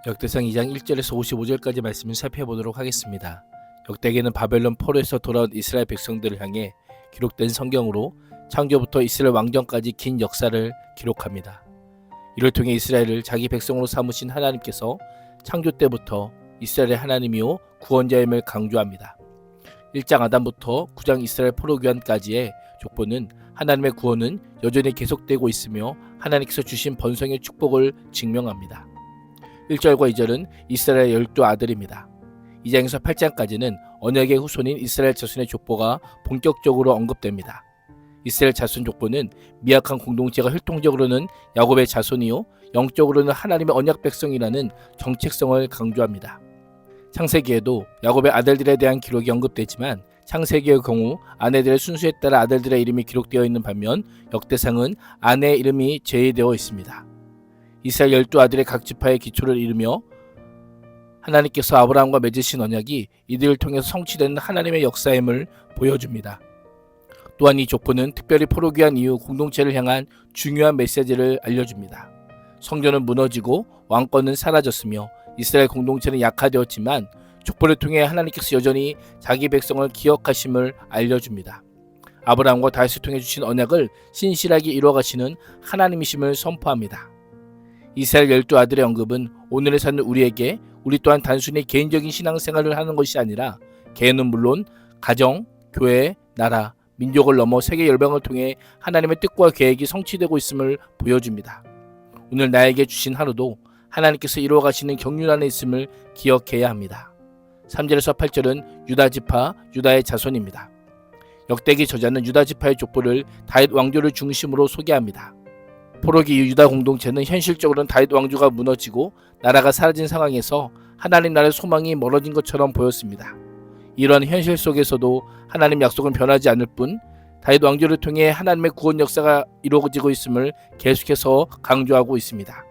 역대상 2장 1절에서 55절까지 말씀을 살펴보도록 하겠습니다. 역대기는 바벨론 포로에서 돌아온 이스라엘 백성들을 향해 기록된 성경으로 창조부터 이스라엘 왕정까지 긴 역사를 기록합니다. 이를 통해 이스라엘을 자기 백성으로 삼으신 하나님께서 창조 때부터 이스라엘의 하나님이요 구원자임을 강조합니다. 1장 아담부터 9장 이스라엘 포로 귀환까지의 족보는 하나님의 구원은 여전히 계속되고 있으며 하나님께서 주신 번성의 축복을 증명합니다. 1절과 2절은 이스라엘의 12아들입니다. 2장에서 8장까지는 언약의 후손인 이스라엘 자손의 족보가 본격적으로 언급됩니다. 이스라엘 자손 족보는 미약한 공동체가 혈통적으로는 야곱의 자손이요 영적으로는 하나님의 언약 백성이라는 정체성을 강조합니다. 창세기에도 야곱의 아들들에 대한 기록이 언급되지만 창세기의 경우 아내들의 순수에 따라 아들들의 이름이 기록되어 있는 반면 역대상은 아내의 이름이 제외되어 있습니다. 이스라엘 12아들의 각 지파의 기초를 이루며 하나님께서 아브라함과 맺으신 언약이 이들을 통해서 성취되는 하나님의 역사임을 보여줍니다. 또한 이 족보는 특별히 포로 귀환 이후 공동체를 향한 중요한 메시지를 알려줍니다. 성전은 무너지고 왕권은 사라졌으며 이스라엘 공동체는 약화되었지만 족보를 통해 하나님께서 여전히 자기 백성을 기억하심을 알려줍니다. 아브라함과 다윗을 통해 주신 언약을 신실하게 이루어가시는 하나님이심을 선포합니다. 이스라엘 12아들의 언급은 오늘에 사는 우리에게 우리 또한 단순히 개인적인 신앙생활을 하는 것이 아니라 개인은 물론 가정, 교회, 나라, 민족을 넘어 세계 열방을 통해 하나님의 뜻과 계획이 성취되고 있음을 보여줍니다. 오늘 나에게 주신 하루도 하나님께서 이루어가시는 경륜 안에 있음을 기억해야 합니다. 3절에서 8절은 유다지파, 유다의 자손입니다. 역대기 저자는 유다지파의 족보를 다윗 왕조를 중심으로 소개합니다. 포로기 이후 유다 공동체는 현실적으로는 다윗 왕조가 무너지고 나라가 사라진 상황에서 하나님 나라의 소망이 멀어진 것처럼 보였습니다. 이러한 현실 속에서도 하나님 약속은 변하지 않을 뿐 다윗 왕조를 통해 하나님의 구원 역사가 이루어지고 있음을 계속해서 강조하고 있습니다.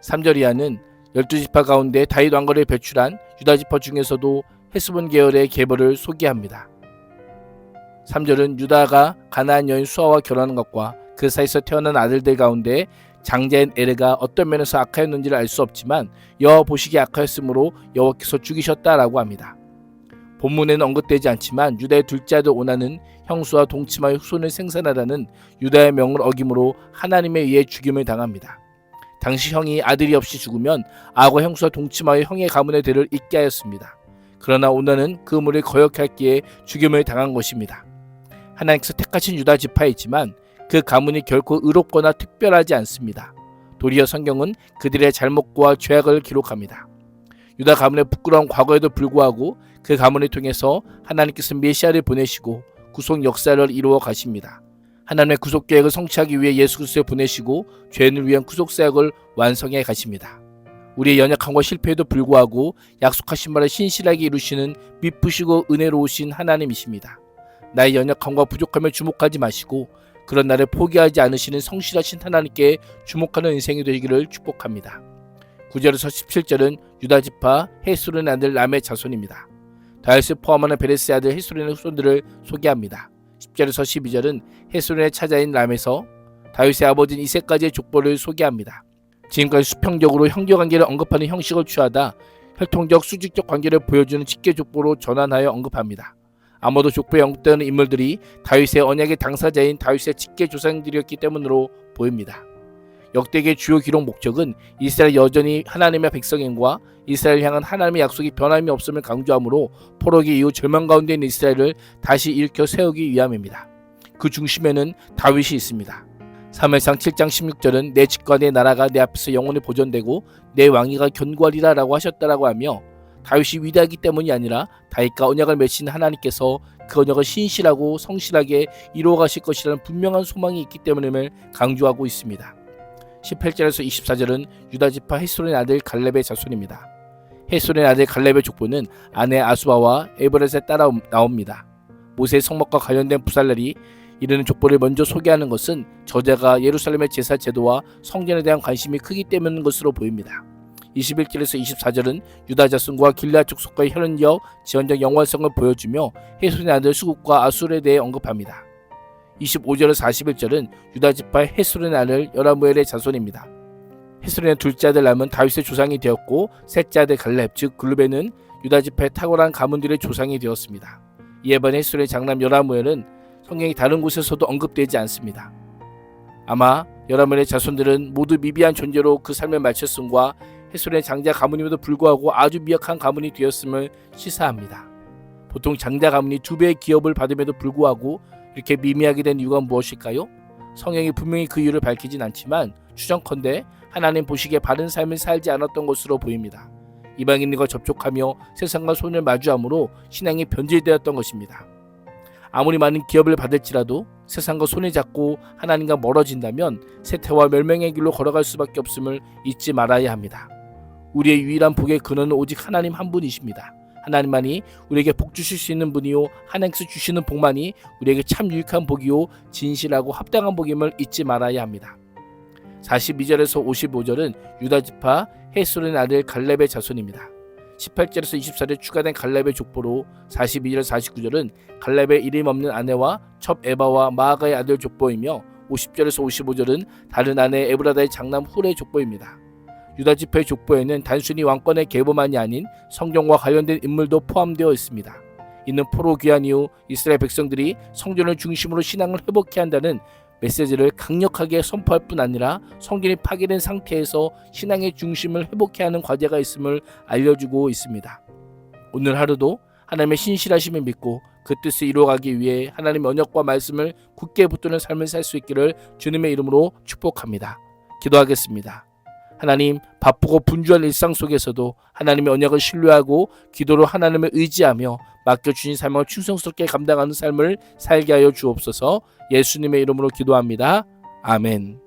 3절 이하는 12지파 가운데 다윗 왕거를 배출한 유다지파 중에서도 헤스본 계열의 계보를 소개합니다. 3절은 유다가 가나안 여인 수아와 결혼한 것과 그 사이에서 태어난 아들들 가운데 장자인 에르가 어떤 면에서 악하였는지를 알 수 없지만 여호와 보시기에 악하였으므로 여호와께서 죽이셨다라고 합니다. 본문에는 언급되지 않지만 유다의 둘째 아들 오나는 형수와 동치마의 후손을 생산하라는 유다의 명을 어김으로 하나님에 의해 죽임을 당합니다. 당시 형이 아들이 없이 죽으면 아과 형수와 동치마의 형의 가문의 대를 잇게 하였습니다. 그러나 오나는 그 물을 거역했기에 죽임을 당한 것입니다. 하나님께서 택하신 유다 지파이지만 그 가문이 결코 의롭거나 특별하지 않습니다. 도리어 성경은 그들의 잘못과 죄악을 기록합니다. 유다 가문의 부끄러운 과거에도 불구하고 그 가문을 통해서 하나님께서 메시아를 보내시고 구속 역사를 이루어 가십니다. 하나님의 구속 계획을 성취하기 위해 예수 그리스도를 보내시고 죄인을 위한 구속 사역을 완성해 가십니다. 우리의 연약함과 실패에도 불구하고 약속하신 바를 신실하게 이루시는 미쁘시고 은혜로우신 하나님이십니다. 나의 연약함과 부족함에 주목하지 마시고 그런 나를 포기하지 않으시는 성실하신 하나님께 주목하는 인생이 되기를 축복합니다. 9절에서 17절은 유다지파 헤스론의 아들 람의 자손입니다. 다윗을 포함하는 베레스의 아들 헤스론의 후손들을 소개합니다. 10절에서 12절은 헤스론의 차자인 람에서 다윗의 아버지인 이새까지의 족보를 소개합니다. 지금까지 수평적으로 형제관계를 언급하는 형식을 취하다 혈통적 수직적 관계를 보여주는 직계 족보로 전환하여 언급합니다. 아마도 족보에 언급되는 인물들이 다윗의 언약의 당사자인 다윗의 직계 조상들이었기 때문으로 보입니다. 역대기의 주요 기록 목적은 이스라엘 여전히 하나님의 백성임과 이스라엘 향한 하나님의 약속이 변함이 없음을 강조하므로 포로기 이후 절망 가운데 있는 이스라엘을 다시 일으켜 세우기 위함입니다. 그 중심에는 다윗이 있습니다. 사무엘상 7장 16절은 내 집과 내 나라가 내 앞에서 영원히 보존되고 내 왕위가 견고하리라 라고 하셨다라고 하며 다윗이 위대하기 때문이 아니라 다윗과 언약을 맺으신 하나님께서 그 언약을 신실하고 성실하게 이루어 가실 것이라는 분명한 소망이 있기 때문임을 강조하고 있습니다. 18절에서 24절은 유다지파 헤스론의 아들 갈렙의 자손입니다. 헤스론의 아들 갈렙의 족보는 아내 아수바와 에브렛에 따라 나옵니다. 모세의 성막과 관련된 부살렐이 이르는 족보를 먼저 소개하는 것은 저자가 예루살렘의 제사 제도와 성전에 대한 관심이 크기 때문인 것으로 보입니다. 21절에서 24절은 유다 자손과 길르앗 족속과의 혈연적, 지원적 연관성을 보여주며 헤스론의 아들 수국과 아술에 대해 언급합니다. 25절에서 41절은 유다지파의 헤스론의 아들 여라무엘의 자손입니다. 헤스론의 둘째 아들 람은 다윗의 조상이 되었고 셋째 아들 갈렙 즉 글루벤은 유다 지파의 탁월한 가문들의 조상이 되었습니다. 이에 반해 헤스론의 장남 여라무엘은 성경이 다른 곳에서도 언급되지 않습니다. 아마 여라무엘의 자손들은 모두 미비한 존재로 그 삶의 말씀과 헤스론의 장자 가문임에도 불구하고 아주 미약한 가문이 되었음을 시사합니다. 보통 장자 가문이 2배의 기업을 받음에도 불구하고 이렇게 미미하게 된 이유가 무엇일까요? 성경이 분명히 그 이유를 밝히진 않지만 추정컨대 하나님 보시기에 바른 삶을 살지 않았던 것으로 보입니다. 이방인들과 접촉하며 세상과 손을 마주함으로 신앙이 변질되었던 것입니다. 아무리 많은 기업을 받을지라도 세상과 손을 잡고 하나님과 멀어진다면 쇠퇴와 멸망의 길로 걸어갈 수밖에 없음을 잊지 말아야 합니다. 우리의 유일한 복의 근원은 오직 하나님 한 분이십니다. 하나님만이 우리에게 복 주실 수 있는 분이요 하나님께서 주시는 복만이 우리에게 참 유익한 복이요 진실하고 합당한 복임을 잊지 말아야 합니다. 42절에서 55절은 유다지파 헤스론의 아들 갈렙의 자손입니다. 18절에서 24절 추가된 갈렙의 족보로 42절 49절은 갈렙의 이름 없는 아내와 첩 에바와 마아가의 아들 족보이며 50절에서 55절은 다른 아내 에브라다의 장남 훌의 족보입니다. 유다지파의 족보에는 단순히 왕권의 계보만이 아닌 성경과 관련된 인물도 포함되어 있습니다. 이는 포로 귀환 이후 이스라엘 백성들이 성전을 중심으로 신앙을 회복해야 한다는 메시지를 강력하게 선포할 뿐 아니라 성전이 파괴된 상태에서 신앙의 중심을 회복해야 하는 과제가 있음을 알려주고 있습니다. 오늘 하루도 하나님의 신실하심을 믿고 그 뜻을 이루어가기 위해 하나님의 언약과 말씀을 굳게 붙드는 삶을 살 수 있기를 주님의 이름으로 축복합니다. 기도하겠습니다. 하나님, 바쁘고 분주한 일상 속에서도 하나님의 언약을 신뢰하고 기도로 하나님을 의지하며 맡겨주신 삶을 충성스럽게 감당하는 삶을 살게 하여 주옵소서. 예수님의 이름으로 기도합니다. 아멘.